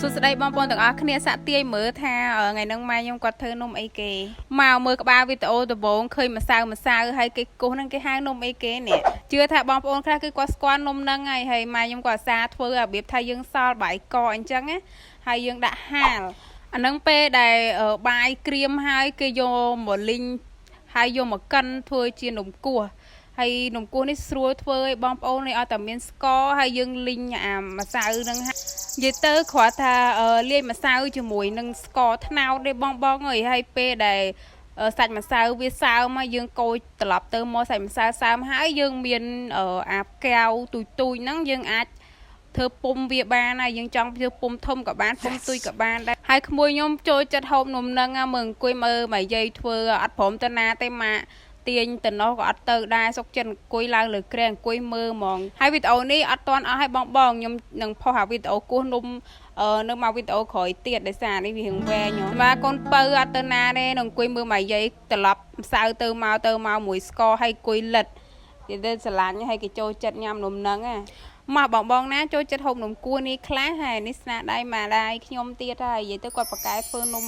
សួស្តីបងប្អូនទាំងអស់គ្នាសាក់ទាយមើលថាថ្ងៃហ្នឹងម៉ែខ្ញុំគាត់ធ្វើនំអីគេមកមើលក្បាលវីដេអូដំបូងឃើញម្សៅហើយគេគោះហ្នឹងគេហៅនំអីគេនេះជឿថាបងប្អូនខ្លះគឺគាត់ស្គាល់នំហ្នឹងហើយម៉ែខ្ញុំគាត់អាសាធ្វើរបៀបថាយើងសល់បាយកអញ្ចឹងណាហើយយើងដាក់ហាលអាហ្នឹងពេលដែលបាយក្រៀមហើយគេយកមកលីងហើយយកមកកិនធ្វើជានំគោះហើយនំគោះនេះស្រួលធ្វើឲ្យបងប្អូននេះឲ្យតែមានស្ករហើយយើងលីងអាម្សៅហ្នឹងនិយាយទៅគ្រាន់ថាលាយម្សៅជាមួយនឹងស្ករត្នោតទេបងអើយហើយពេលដែលសាច់ម្សៅវាសើមយើងកូរត្រឡប់ទៅមកសាច់ម្សៅសើមហើយយើងមានអាកែវទូចហ្នឹងយើងអាចធ្វើពុំវាបានហើយយើងចង់ធ្វើពុំធំក៏បានពុំទូចក៏បានដែរហើយក្មួយខ្ញុំចូលចិត្តហូបនំហ្នឹងមើលអង្គុយមើលម៉ែយាយធ្វើអត់ព្រមទៅណាទេម៉ាក់ទាញទៅនោះក៏អត់ទៅដែរសុកចិត្តអង្គុយឡើងលើគ្រែអង្គុយមើលហ្មងហើយវីដេអូនេះអត់ទាន់អស់ឲ្យបងខ្ញុំនឹងផុសអាវីដេអូគោះនំនៅមកវីដេអូក្រោយទៀតដោយសារនេះវារៀងវែងម៉ាកូនបើអត់ទៅណាទេនឹងអង្គុយមើលម៉ែយាយត្រឡប់ម្សៅទៅមកមួយស្ករហើយអង្គុយលិតនិយាយទៅស្រឡាញ់ហើយគេចូលចិត្តញ៉ាំនំហ្នឹងមកបងណាចូលចិត្តហូបនំគួរនេះខ្លះហើយនេះស្នាដៃម៉ាដាយខ្ញុំទៀតហើយនិយាយទៅគាត់ប្រកែធ្វើនំ